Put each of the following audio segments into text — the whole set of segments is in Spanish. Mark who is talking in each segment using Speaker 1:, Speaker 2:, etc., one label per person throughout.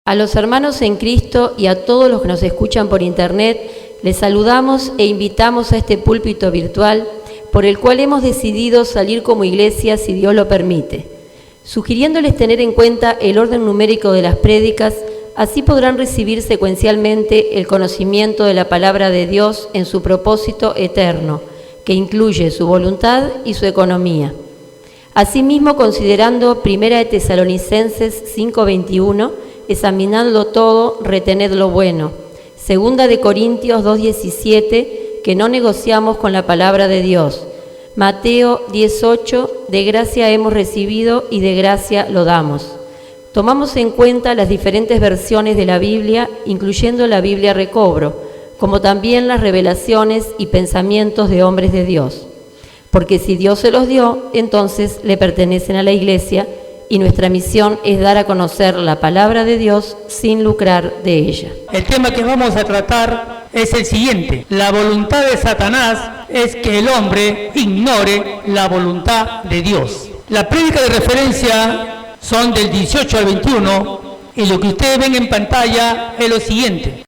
Speaker 1: A los hermanos en Cristo y a todos los que nos escuchan por internet, les saludamos e invitamos a este púlpito virtual por el cual hemos decidido salir como iglesia si Dios lo permite, sugiriéndoles tener en cuenta el orden numérico de las prédicas, así podrán recibir secuencialmente el conocimiento de la palabra de Dios en su propósito eterno, que incluye su voluntad y su economía. Asimismo, considerando 1 Tesalonicenses 5:21, examinadlo todo, retened lo bueno. 2 de Corintios 2:17, que no negociamos con la palabra de Dios. Mateo 10:8, de gracia hemos recibido y de gracia lo damos. Tomamos en cuenta las diferentes versiones de la Biblia, incluyendo la Biblia Recobro, como también las revelaciones y pensamientos de hombres de Dios. Porque si Dios se los dio, entonces le pertenecen a la Iglesia, y nuestra misión es dar a conocer la palabra de Dios sin lucrar de ella.
Speaker 2: El tema que vamos a tratar es el siguiente. La voluntad de Satanás es que el hombre ignore la voluntad de Dios. La prédica de referencia son del 18 al 21 y lo que ustedes ven en pantalla es lo siguiente.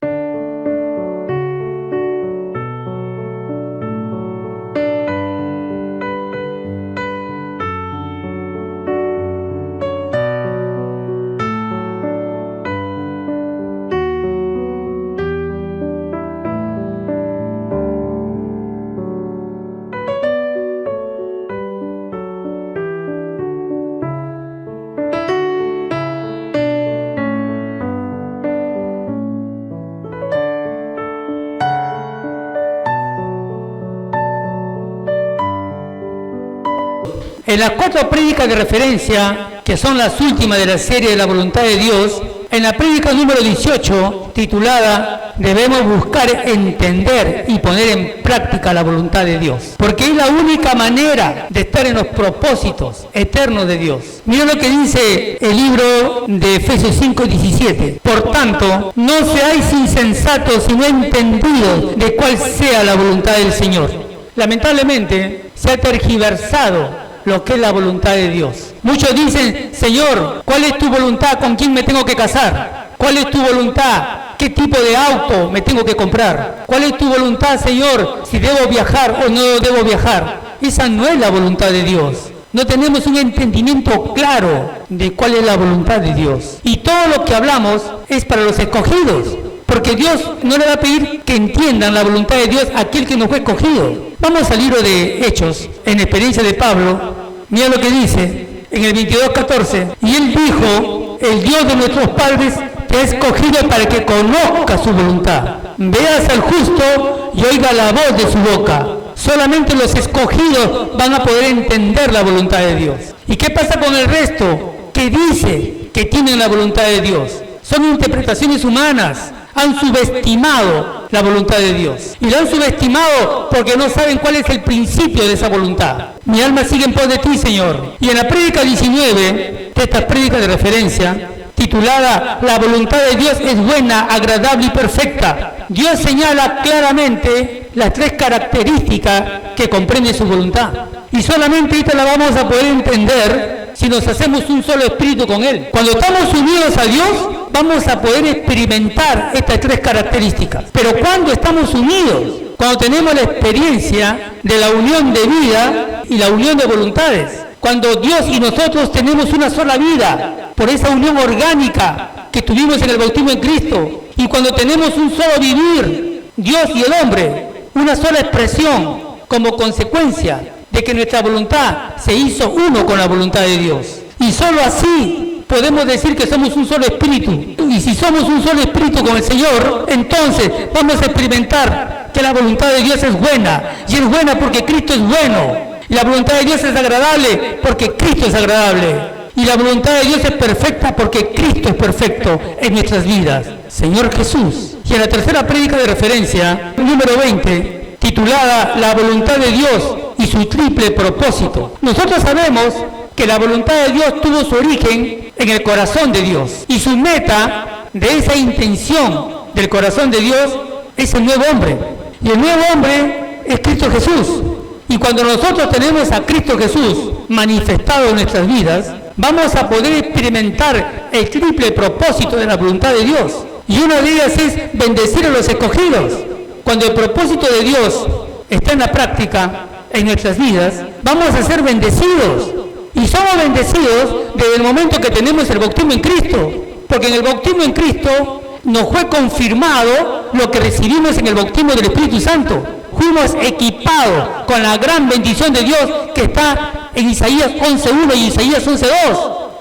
Speaker 2: En las 4 prédicas de referencia, que son las últimas de la serie de la voluntad de Dios, en la prédica número 18, titulada Debemos buscar entender y poner en práctica la voluntad de Dios, porque es la única manera de estar en los propósitos eternos de Dios. Miren lo que dice el libro de Efesios 5:17. Por tanto, no seáis insensatos sino entendidos de cuál sea la voluntad del Señor. Lamentablemente, se ha tergiversado lo que es la voluntad de Dios. Muchos dicen, Señor, ¿cuál es tu voluntad? ¿Con quién me tengo que casar? ¿Cuál es tu voluntad? ¿Qué tipo de auto me tengo que comprar? ¿Cuál es tu voluntad, Señor? Si debo viajar o no debo viajar. Esa no es la voluntad de Dios. No tenemos un entendimiento claro de cuál es la voluntad de Dios. Y todo lo que hablamos es para los escogidos. Porque Dios no le va a pedir que entiendan la voluntad de Dios a aquel que no fue escogido. Vamos al libro de Hechos, en experiencia de Pablo. Mira lo que dice en el 22:14. Y él dijo, el Dios de nuestros padres te ha escogido para que conozca su voluntad. Veas al justo y oiga la voz de su boca. Solamente los escogidos van a poder entender la voluntad de Dios. ¿Y qué pasa con el resto que dice que tienen la voluntad de Dios? Son interpretaciones humanas. Han subestimado la voluntad de Dios. Y la han subestimado porque no saben cuál es el principio de esa voluntad. Mi alma sigue en pos de ti, Señor. Y en la prédica 19, de esta prédica de referencia, titulada La voluntad de Dios es buena, agradable y perfecta, Dios señala claramente las 3 características que comprende su voluntad. Y solamente esta la vamos a poder entender si nos hacemos un solo espíritu con Él. Cuando estamos unidos a Dios, vamos a poder experimentar estas 3 características. Pero cuando estamos unidos, cuando tenemos la experiencia de la unión de vida y la unión de voluntades, cuando Dios y nosotros tenemos una sola vida, por esa unión orgánica que tuvimos en el bautismo en Cristo, y cuando tenemos un solo vivir, Dios y el hombre, una sola expresión, como consecuencia de que nuestra voluntad se hizo uno con la voluntad de Dios. Y solo así podemos decir que somos un solo espíritu. Y si somos un solo espíritu con el Señor, entonces vamos a experimentar que la voluntad de Dios es buena. Y es buena porque Cristo es bueno. Y la voluntad de Dios es agradable porque Cristo es agradable. Y la voluntad de Dios es perfecta porque Cristo es perfecto en nuestras vidas. Señor Jesús. Y en la tercera prédica de referencia, número 20, titulada La voluntad de Dios y su triple propósito. Nosotros sabemos que la voluntad de Dios tuvo su origen en el corazón de Dios. Y su meta de esa intención del corazón de Dios es el nuevo hombre. Y el nuevo hombre es Cristo Jesús. Y cuando nosotros tenemos a Cristo Jesús manifestado en nuestras vidas, vamos a poder experimentar el triple propósito de la voluntad de Dios. Y una de ellas es bendecir a los escogidos. Cuando el propósito de Dios está en la práctica, en nuestras vidas, vamos a ser bendecidos. Y somos bendecidos desde el momento que tenemos el bautismo en Cristo. Porque en el bautismo en Cristo nos fue confirmado lo que recibimos en el bautismo del Espíritu Santo. Fuimos equipados con la gran bendición de Dios que está en Isaías 11.1 y Isaías 11.2.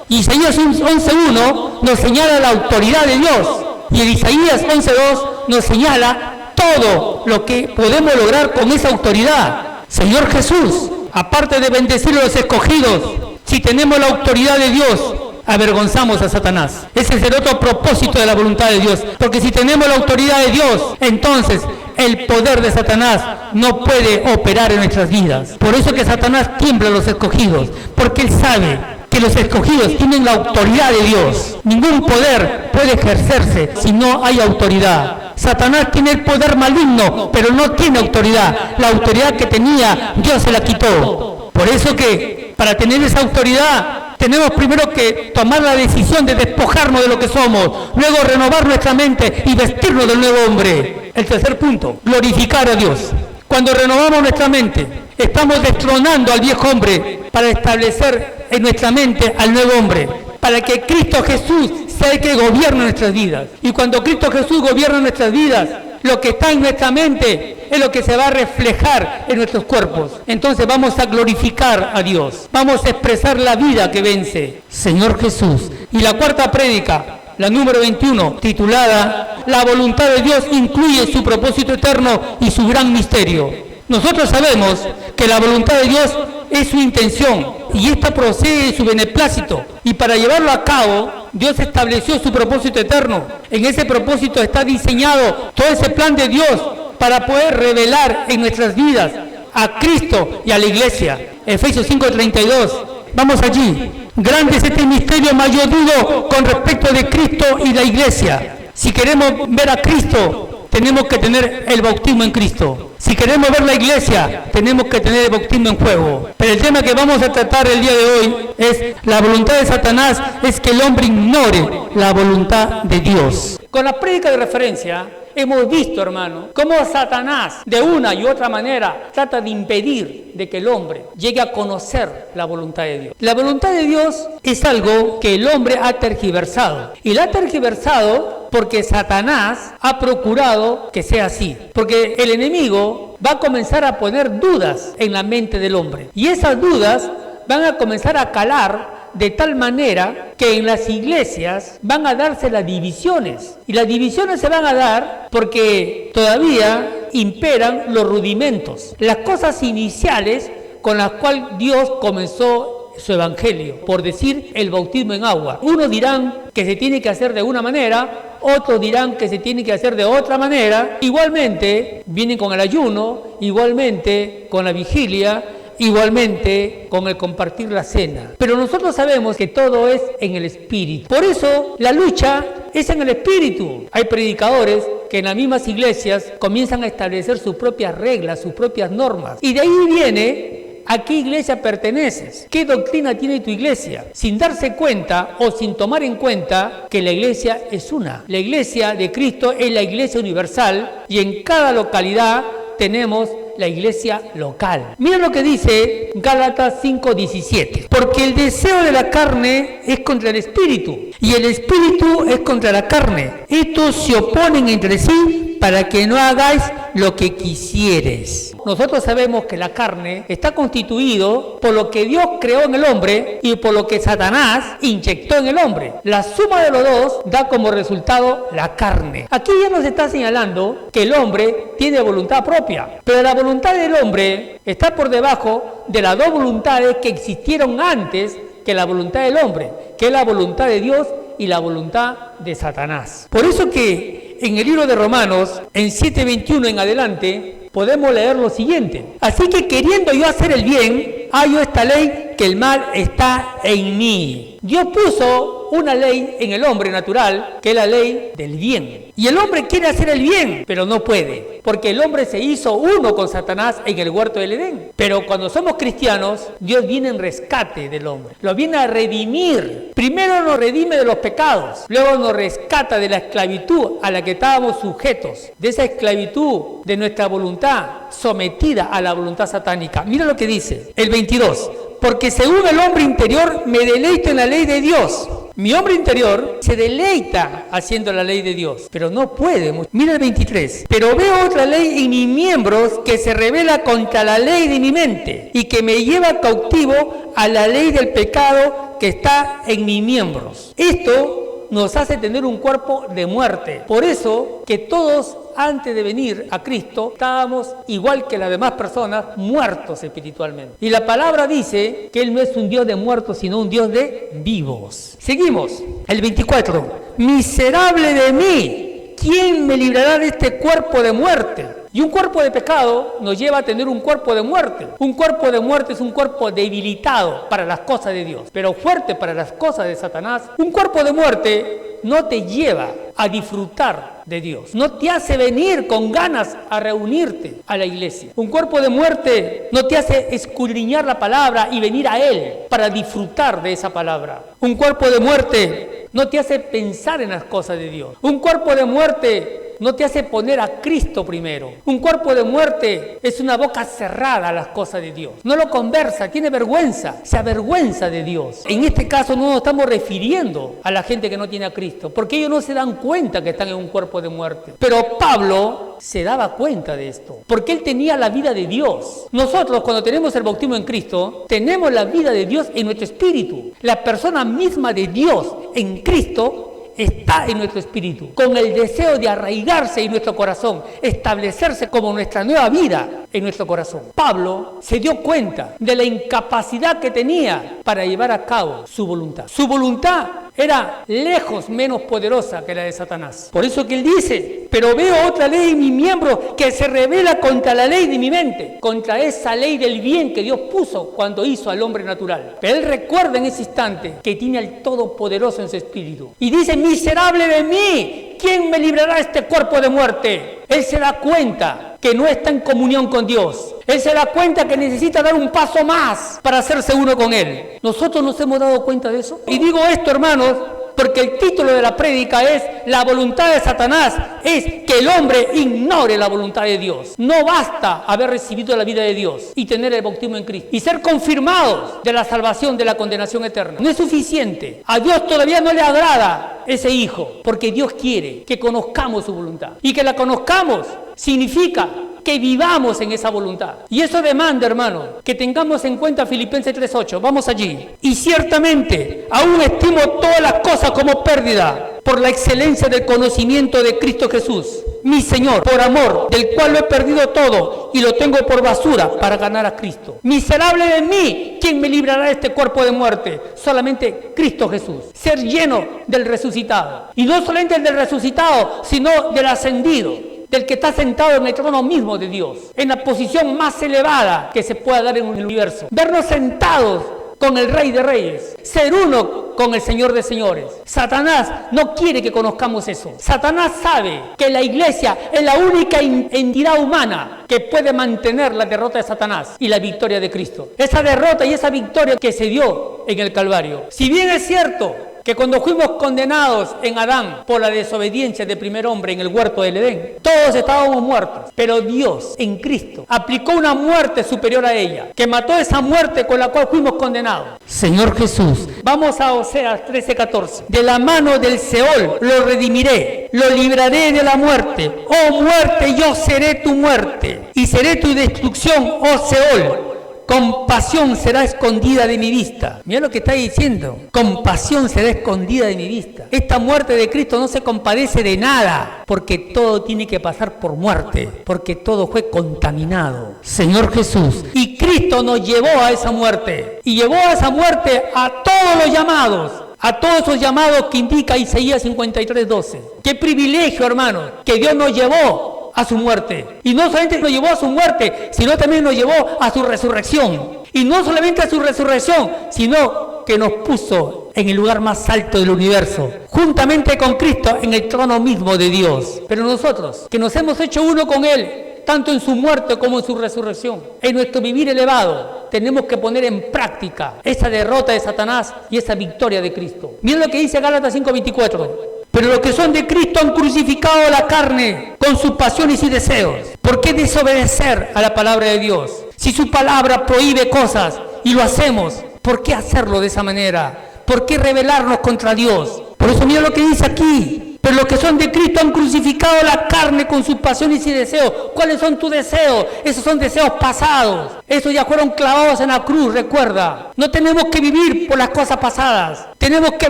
Speaker 2: Isaías 11.1 nos señala la autoridad de Dios y en Isaías 11.2 nos señala todo lo que podemos lograr con esa autoridad. Señor Jesús, aparte de bendecir a los escogidos, si tenemos la autoridad de Dios, avergonzamos a Satanás. Ese es el otro propósito de la voluntad de Dios. Porque si tenemos la autoridad de Dios, entonces el poder de Satanás no puede operar en nuestras vidas. Por eso que Satanás tiembla a los escogidos, porque él sabe que los escogidos tienen la autoridad de Dios. Ningún poder puede ejercerse si no hay autoridad. Satanás tiene el poder maligno, pero no tiene autoridad. La autoridad que tenía, Dios se la quitó. Por eso que para tener esa autoridad tenemos primero que tomar la decisión de despojarnos de lo que somos, luego renovar nuestra mente y vestirnos del nuevo hombre. El tercer punto, glorificar a Dios. Cuando renovamos nuestra mente, estamos destronando al viejo hombre para establecer en nuestra mente al nuevo hombre, para que Cristo Jesús sea el que gobierne nuestras vidas. Y cuando Cristo Jesús gobierna nuestras vidas, lo que está en nuestra mente es lo que se va a reflejar en nuestros cuerpos. Entonces vamos a glorificar a Dios. Vamos a expresar la vida que vence. Señor Jesús. Y la cuarta prédica, la número 21, titulada La voluntad de Dios incluye su propósito eterno y su gran misterio. Nosotros sabemos que la voluntad de Dios es su intención y esta procede de su beneplácito. Y para llevarlo a cabo, Dios estableció su propósito eterno. En ese propósito está diseñado todo ese plan de Dios para poder revelar en nuestras vidas a Cristo y a la iglesia. Efesios 5:32. Vamos allí. Grande es este misterio, mas yo digo con respecto de Cristo y la iglesia. Si queremos ver a Cristo, tenemos que tener el bautismo en Cristo. Si queremos ver la iglesia, tenemos que tener el bautismo en fuego. Pero el tema que vamos a tratar el día de hoy es la voluntad de Satanás, es que el hombre ignore la voluntad de Dios. Con la prédica de referencia, hemos visto, hermano, cómo Satanás, de una y otra manera, trata de impedir de que el hombre llegue a conocer la voluntad de Dios. La voluntad de Dios es algo que el hombre ha tergiversado. Y la ha tergiversado porque Satanás ha procurado que sea así. Porque el enemigo va a comenzar a poner dudas en la mente del hombre. Y esas dudas van a comenzar a calar de tal manera que en las iglesias van a darse las divisiones. Y las divisiones se van a dar porque todavía imperan los rudimentos, las cosas iniciales con las cuales Dios comenzó su evangelio, por decir el bautismo en agua. Unos dirán que se tiene que hacer de una manera, otros dirán que se tiene que hacer de otra manera. Igualmente vienen con el ayuno, igualmente con la vigilia, igualmente con el compartir la cena. Pero nosotros sabemos que todo es en el espíritu. Por eso la lucha es en el espíritu. Hay predicadores que en las mismas iglesias comienzan a establecer sus propias reglas, sus propias normas. Y de ahí viene a qué iglesia perteneces, qué doctrina tiene tu iglesia, sin darse cuenta o sin tomar en cuenta que la iglesia es una. La iglesia de Cristo es la iglesia universal y en cada localidad tenemos la iglesia local. Mira lo que dice Gálatas 5:17. Porque el deseo de la carne es contra el espíritu y el espíritu es contra la carne. Estos se oponen entre sí para que no hagáis lo que quisieres. Nosotros sabemos que la carne está constituido por lo que Dios creó en el hombre y por lo que Satanás inyectó en el hombre. La suma de los dos da como resultado la carne. Aquí ya nos está señalando que el hombre tiene voluntad propia, pero la voluntad del hombre está por debajo de las dos voluntades que existieron antes que la voluntad del hombre, que es la voluntad de Dios y la voluntad de Satanás. Por eso que en el libro de Romanos, en 7:21 en adelante, podemos leer lo siguiente. Así que queriendo yo hacer el bien, hallo esta ley que el mal está en mí. Dios puso una ley en el hombre natural, que es la ley del bien. Y el hombre quiere hacer el bien, pero no puede, porque el hombre se hizo uno con Satanás en el huerto del Edén. Pero cuando somos cristianos, Dios viene en rescate del hombre, lo viene a redimir. Primero nos redime de los pecados, luego nos rescata de la esclavitud a la que estábamos sujetos, de esa esclavitud de nuestra voluntad sometida a la voluntad satánica. Mira lo que dice el 22. Porque según el hombre interior me deleito en la ley de Dios. Mi hombre interior se deleita haciendo la ley de Dios, pero no puede. Mira el 23. Pero veo otra ley en mis miembros que se revela contra la ley de mi mente y que me lleva cautivo a la ley del pecado que está en mis miembros. Esto nos hace tener un cuerpo de muerte. Por eso que todos antes de venir a Cristo estábamos igual que las demás personas, muertos espiritualmente. Y la palabra dice que Él no es un Dios de muertos, sino un Dios de vivos. Seguimos, el 24. Miserable de mí, ¿quién me librará de este cuerpo de muerte? Y un cuerpo de pecado nos lleva a tener un cuerpo de muerte. Un cuerpo de muerte es un cuerpo debilitado para las cosas de Dios, pero fuerte para las cosas de Satanás. Un cuerpo de muerte no te lleva a disfrutar de Dios, no te hace venir con ganas a reunirte a la iglesia. Un cuerpo de muerte no te hace escudriñar la palabra y venir a Él para disfrutar de esa palabra. Un cuerpo de muerte no te hace pensar en las cosas de Dios. Un cuerpo de muerte no te hace poner a Cristo primero. Un cuerpo de muerte es una boca cerrada a las cosas de Dios. No lo conversa, tiene vergüenza, se avergüenza de Dios. En este caso no nos estamos refiriendo a la gente que no tiene a Cristo, porque ellos no se dan cuenta que están en un cuerpo de muerte. Pero Pablo se daba cuenta de esto, porque él tenía la vida de Dios. Nosotros, cuando tenemos el bautismo en Cristo, tenemos la vida de Dios en nuestro espíritu. La persona misma de Dios en Cristo está en nuestro espíritu, con el deseo de arraigarse en nuestro corazón, establecerse como nuestra nueva vida en nuestro corazón. Pablo se dio cuenta de la incapacidad que tenía para llevar a cabo su voluntad. Su voluntad era lejos menos poderosa que la de Satanás. Por eso que él dice, pero veo otra ley en mi miembro que se revela contra la ley de mi mente, contra esa ley del bien que Dios puso cuando hizo al hombre natural. Pero él recuerda en ese instante que tiene al Todopoderoso en su espíritu. Y dice, miserable de mí, ¿quién me librará de este cuerpo de muerte? Él se da cuenta que no está en comunión con Dios. Él se da cuenta que necesita dar un paso más para hacerse uno con Él. ¿Nosotros nos hemos dado cuenta de eso? Y digo esto, hermanos, porque el título de la prédica es la voluntad de Satanás, es que el hombre ignore la voluntad de Dios. No basta haber recibido la vida de Dios y tener el bautismo en Cristo y ser confirmados de la salvación de la condenación eterna. No es suficiente. A Dios todavía no le agrada ese hijo, porque Dios quiere que conozcamos su voluntad. Y que la conozcamos significa que vivamos en esa voluntad. Y eso demanda, hermano, que tengamos en cuenta Filipenses 3:8. Vamos allí. Y ciertamente, aún estimo todas las cosas como pérdida por la excelencia del conocimiento de Cristo Jesús, mi Señor, por amor del cual lo he perdido todo y lo tengo por basura para ganar a Cristo. Miserable de mí, ¿quién me librará de este cuerpo de muerte? Solamente Cristo Jesús. Ser lleno del resucitado. Y no solamente el del resucitado, sino del ascendido, del que está sentado en el trono mismo de Dios, en la posición más elevada que se pueda dar en el universo. Vernos sentados con el Rey de Reyes, ser uno con el Señor de Señores. Satanás no quiere que conozcamos eso. Satanás sabe que la iglesia es la única entidad humana que puede mantener la derrota de Satanás y la victoria de Cristo. Esa derrota y esa victoria que se dio en el Calvario. Si bien es cierto que cuando fuimos condenados en Adán por la desobediencia del primer hombre en el huerto del Edén, todos estábamos muertos, pero Dios en Cristo aplicó una muerte superior a ella, que mató esa muerte con la cual fuimos condenados. Señor Jesús, vamos a Oseas 13:14. De la mano del Seol lo redimiré, lo libraré de la muerte. Oh muerte, yo seré tu muerte y seré tu destrucción, oh Seol. Compasión será escondida de mi vista. Mira lo que está diciendo. Compasión será escondida de mi vista. Esta muerte de Cristo no se compadece de nada, porque todo tiene que pasar por muerte, porque todo fue contaminado. Señor Jesús. Y Cristo nos llevó a esa muerte. Y llevó a esa muerte a todos los llamados. A todos esos llamados que indica Isaías 53:12. Qué privilegio, hermano, que Dios nos llevó a su muerte. Y no solamente nos llevó a su muerte, sino también nos llevó a su resurrección. Y no solamente a su resurrección, sino que nos puso en el lugar más alto del universo, juntamente con Cristo en el trono mismo de Dios. Pero nosotros, que nos hemos hecho uno con Él, tanto en su muerte como en su resurrección, en nuestro vivir elevado, tenemos que poner en práctica esa derrota de Satanás y esa victoria de Cristo. Miren lo que dice Gálatas 5:24. Pero los que son de Cristo han crucificado la carne con sus pasiones y deseos. ¿Por qué desobedecer a la palabra de Dios? Si su palabra prohíbe cosas y lo hacemos, ¿por qué hacerlo de esa manera? ¿Por qué rebelarnos contra Dios? Por eso mira lo que dice aquí. Pero los que son de Cristo han crucificado la carne con sus pasiones y deseos. ¿Cuáles son tus deseos? Esos son deseos pasados. Esos ya fueron clavados en la cruz, recuerda. No tenemos que vivir por las cosas pasadas. Tenemos que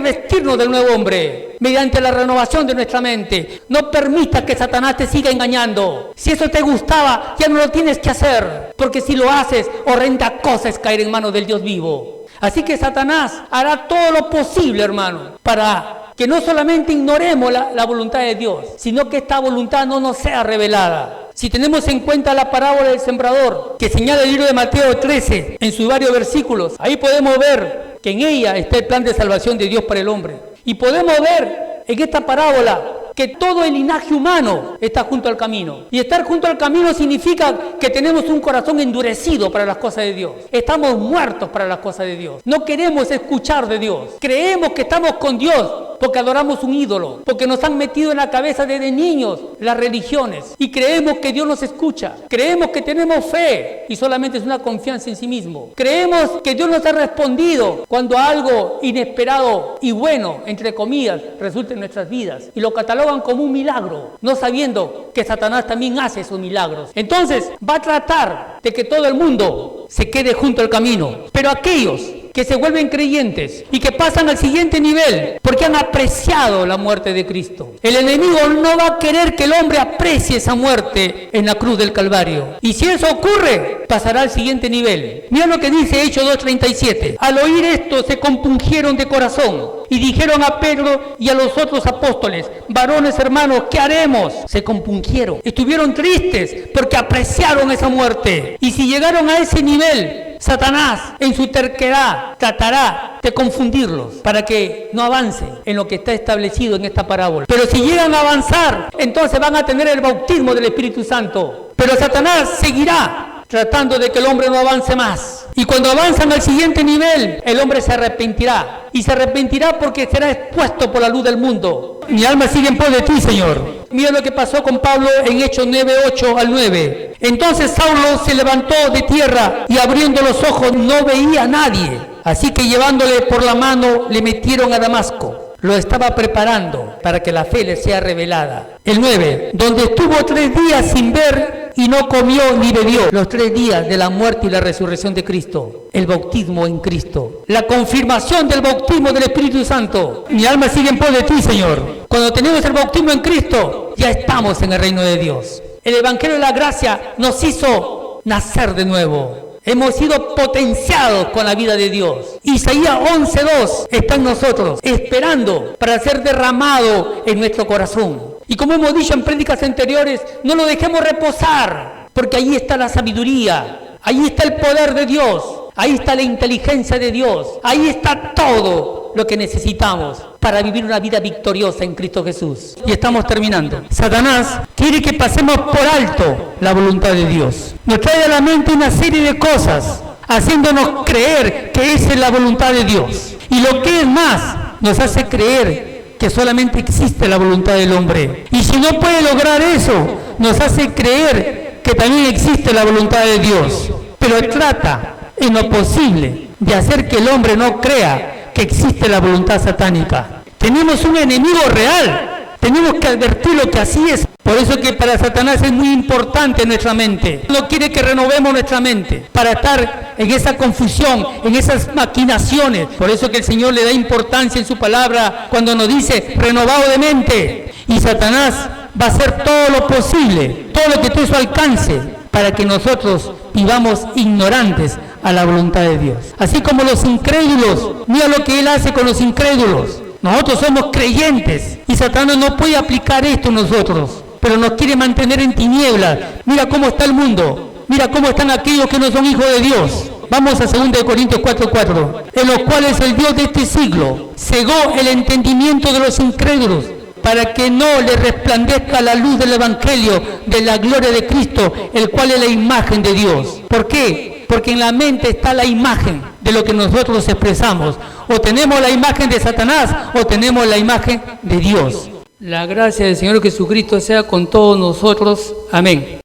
Speaker 2: vestirnos del nuevo hombre mediante la renovación de nuestra mente. No permitas que Satanás te siga engañando. Si eso te gustaba, ya no lo tienes que hacer. Porque si lo haces, horrenda cosa es caer en manos del Dios vivo. Así que Satanás hará todo lo posible, hermano, para que no solamente ignoremos la voluntad de Dios, sino que esta voluntad no nos sea revelada. Si tenemos en cuenta la parábola del sembrador, que señala el libro de Mateo 13, en sus varios versículos, ahí podemos ver que en ella está el plan de salvación de Dios para el hombre. Y podemos ver en esta parábola que todo el linaje humano está junto al camino. Y estar junto al camino significa que tenemos un corazón endurecido para las cosas de Dios. Estamos muertos para las cosas de Dios. No queremos escuchar de Dios. Creemos que estamos con Dios porque adoramos un ídolo, porque nos han metido en la cabeza desde niños las religiones y creemos que Dios nos escucha. Creemos que tenemos fe y solamente es una confianza en sí mismo. Creemos que Dios nos ha respondido cuando algo inesperado y bueno, entre comillas, resulta en nuestras vidas y lo catalogan como un milagro, no sabiendo que Satanás también hace esos milagros. Entonces va a tratar de que todo el mundo se quede junto al camino, pero aquellos que se vuelven creyentes y que pasan al siguiente nivel porque han apreciado la muerte de Cristo. El enemigo no va a querer que el hombre aprecie esa muerte en la cruz del Calvario. Y si eso ocurre, pasará al siguiente nivel. Mira lo que dice Hechos 2:37. Al oír esto se compungieron de corazón y dijeron a Pedro y a los otros apóstoles: varones hermanos, ¿qué haremos? Se compungieron, estuvieron tristes porque apreciaron esa muerte. Y si llegaron a ese nivel, Satanás en su terquedad tratará de confundirlos para que no avancen en lo que está establecido en esta parábola. Pero si llegan a avanzar, entonces van a tener el bautismo del Espíritu Santo. Pero Satanás seguirá tratando de que el hombre no avance más. Y cuando avanzan al siguiente nivel, el hombre se arrepentirá. Y se arrepentirá porque será expuesto por la luz del mundo. Mi alma sigue en pos de ti, Señor. Mira lo que pasó con Pablo en Hechos 9:8-9. Entonces Saulo se levantó de tierra y abriendo los ojos no veía a nadie. Así que llevándole por la mano le metieron a Damasco. Lo estaba preparando para que la fe le sea revelada. El 9, donde estuvo 3 días sin ver y no comió ni bebió. Los 3 días de la muerte y la resurrección de Cristo. El bautismo en Cristo. La confirmación del bautismo del Espíritu Santo. Mi alma sigue en pos de ti, Señor. Cuando tenemos el bautismo en Cristo, ya estamos en el reino de Dios. El Evangelio de la Gracia nos hizo nacer de nuevo. Hemos sido potenciados con la vida de Dios. Isaías 11:2 está en nosotros, esperando para ser derramado en nuestro corazón. Y como hemos dicho en prédicas anteriores, no lo dejemos reposar, porque ahí está la sabiduría, ahí está el poder de Dios, ahí está la inteligencia de Dios, ahí está todo lo que necesitamos para vivir una vida victoriosa en Cristo Jesús. Y estamos terminando. Satanás quiere que pasemos por alto la voluntad de Dios. Nos trae a la mente una serie de cosas, haciéndonos creer que esa es la voluntad de Dios. Y lo que es más, nos hace creer que solamente existe la voluntad del hombre. Y si no puede lograr eso, nos hace creer que también existe la voluntad de Dios. Pero trata en lo posible de hacer que el hombre no crea que existe la voluntad satánica. Tenemos un enemigo real, tenemos que advertirlo que así es. Por eso que para Satanás es muy importante nuestra mente. No quiere que renovemos nuestra mente para estar en esa confusión, en esas maquinaciones. Por eso que el Señor le da importancia en su palabra cuando nos dice renovado de mente. Y Satanás va a hacer todo lo posible, todo lo que esté a su alcance, para que nosotros vivamos ignorantes a la voluntad de Dios. Así como los incrédulos, mira lo que Él hace con los incrédulos. Nosotros somos creyentes y Satanás no puede aplicar esto en nosotros, pero nos quiere mantener en tinieblas. Mira cómo está el mundo, mira cómo están aquellos que no son hijos de Dios. Vamos a 2 Corintios 4:4. En los cuales el Dios de este siglo cegó el entendimiento de los incrédulos, para que no le resplandezca la luz del Evangelio de la gloria de Cristo, el cual es la imagen de Dios. ¿Por qué? Porque en la mente está la imagen de lo que nosotros expresamos. O tenemos la imagen de Satanás o tenemos la imagen de Dios. La gracia del Señor Jesucristo sea con todos nosotros. Amén.